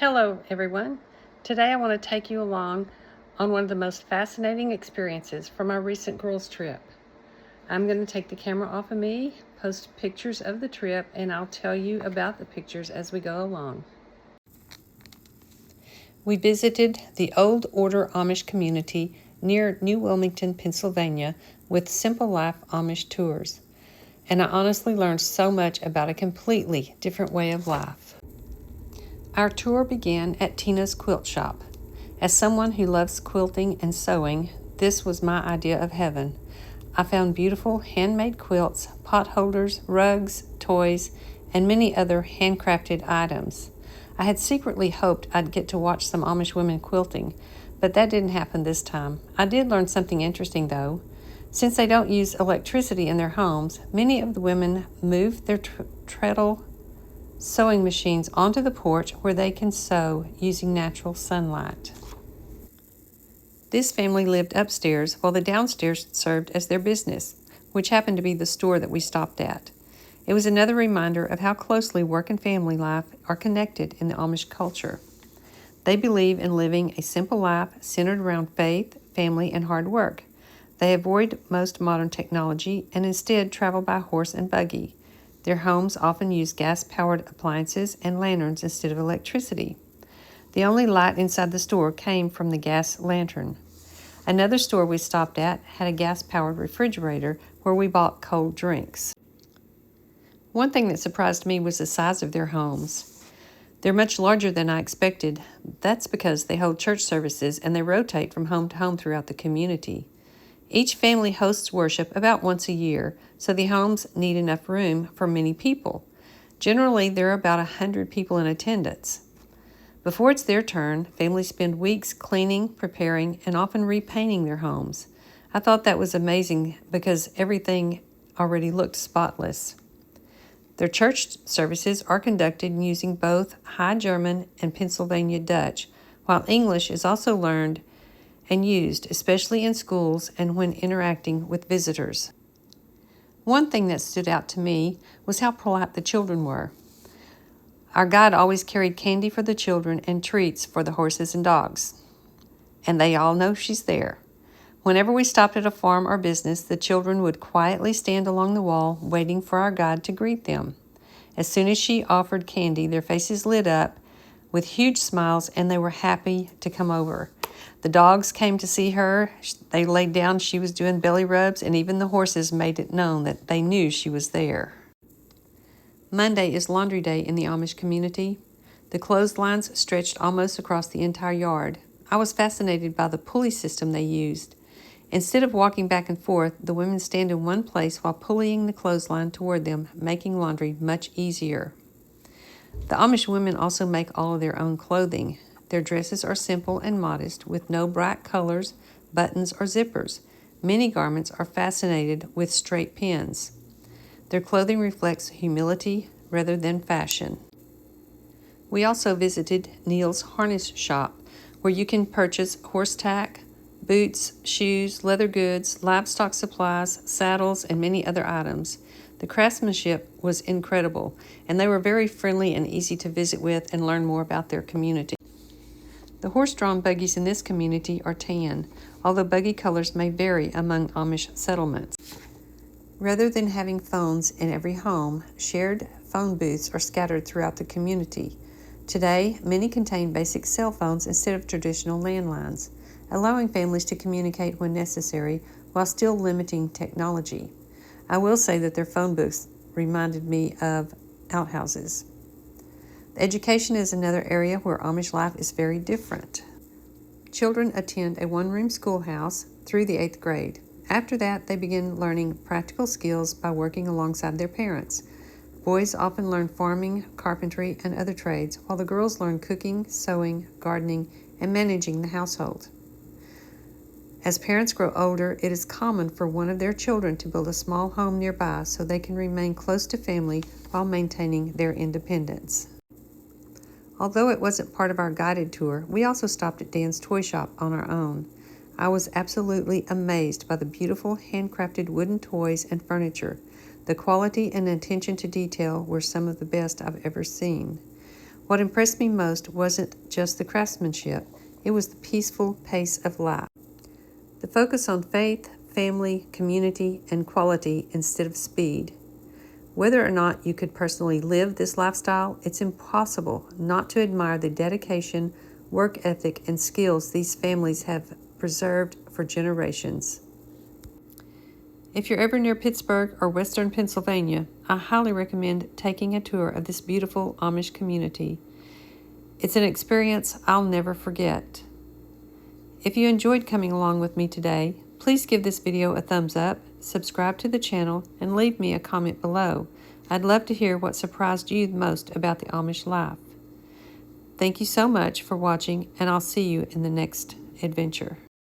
Hello, everyone. Today I want to take you along on one of the most fascinating experiences from our recent girls' trip. I'm going to take the camera off of me, post pictures of the trip, and I'll tell you about the pictures as we go along. We visited the Old Order Amish community near New Wilmington, Pennsylvania, with Simple Life Amish tours. And I honestly learned so much about a completely different way of life. Our tour began at Tina's Quilt Shop. As someone who loves quilting and sewing, this was my idea of heaven. I found beautiful handmade quilts, pot holders, rugs, toys, and many other handcrafted items. I had secretly hoped I'd get to watch some Amish women quilting, but that didn't happen this time. I did learn something interesting, though. Since they don't use electricity in their homes, many of the women moved their treadle sewing machines onto the porch where they can sew using natural sunlight. This family lived upstairs while the downstairs served as their business, which happened to be the store that we stopped at. It was another reminder of how closely work and family life are connected in the Amish culture. They believe in living a simple life centered around faith, family, and hard work. They avoid most modern technology and instead travel by horse and buggy. Their homes often use gas-powered appliances and lanterns instead of electricity. The only light inside the store came from the gas lantern. Another store we stopped at had a gas-powered refrigerator where we bought cold drinks. One thing that surprised me was the size of their homes. They're much larger than I expected. That's because they hold church services and they rotate from home to home throughout the community. Each family hosts worship about once a year, so the homes need enough room for many people. Generally, there are about 100 people in attendance. Before it's their turn, families spend weeks cleaning, preparing, and often repainting their homes. I thought that was amazing because everything already looked spotless. Their church services are conducted using both High German and Pennsylvania Dutch, while English is also learned and used, especially in schools and when interacting with visitors. One thing that stood out to me was how polite the children were. Our guide always carried candy for the children and treats for the horses and dogs, and they all know she's there. Whenever we stopped at a farm or business, the children would quietly stand along the wall waiting for our guide to greet them. As soon as she offered candy, their faces lit up with huge smiles and they were happy to come over. The dogs came to see her. They laid down, she was doing belly rubs, and even the horses made it known that they knew she was there. Monday is laundry day in the Amish community. The clotheslines stretched almost across the entire yard. I was fascinated by the pulley system they used. Instead of walking back and forth, the women stand in one place while pulleying the clothesline toward them, making laundry much easier. The Amish women also make all of their own clothing. Their dresses are simple and modest, with no bright colors, buttons, or zippers. Many garments are fascinated with straight pins. Their clothing reflects humility rather than fashion. We also visited Neil's Harness Shop, where you can purchase horse tack, boots, shoes, leather goods, livestock supplies, saddles, and many other items. The craftsmanship was incredible, and they were very friendly and easy to visit with and learn more about their community. The horse-drawn buggies in this community are tan, although buggy colors may vary among Amish settlements. Rather than having phones in every home, shared phone booths are scattered throughout the community. Today, many contain basic cell phones instead of traditional landlines, allowing families to communicate when necessary while still limiting technology. I will say that their phone booths reminded me of outhouses. Education is another area where Amish life is very different. Children attend a one-room schoolhouse through the 8th grade. After that, they begin learning practical skills by working alongside their parents. Boys often learn farming, carpentry, and other trades, while the girls learn cooking, sewing, gardening, and managing the household. As parents grow older, it is common for one of their children to build a small home nearby so they can remain close to family while maintaining their independence. Although it wasn't part of our guided tour, we also stopped at Dan's toy shop on our own. I was absolutely amazed by the beautiful handcrafted wooden toys and furniture. The quality and attention to detail were some of the best I've ever seen. What impressed me most wasn't just the craftsmanship, it was the peaceful pace of life. The focus on faith, family, community, and quality instead of speed. Whether or not you could personally live this lifestyle, it's impossible not to admire the dedication, work ethic, and skills these families have preserved for generations. If you're ever near Pittsburgh or Western Pennsylvania, I highly recommend taking a tour of this beautiful Amish community. It's an experience I'll never forget. If you enjoyed coming along with me today, please give this video a thumbs up, subscribe to the channel, and leave me a comment below. I'd love to hear what surprised you most about the Amish life. Thank you so much for watching, and I'll see you in the next adventure.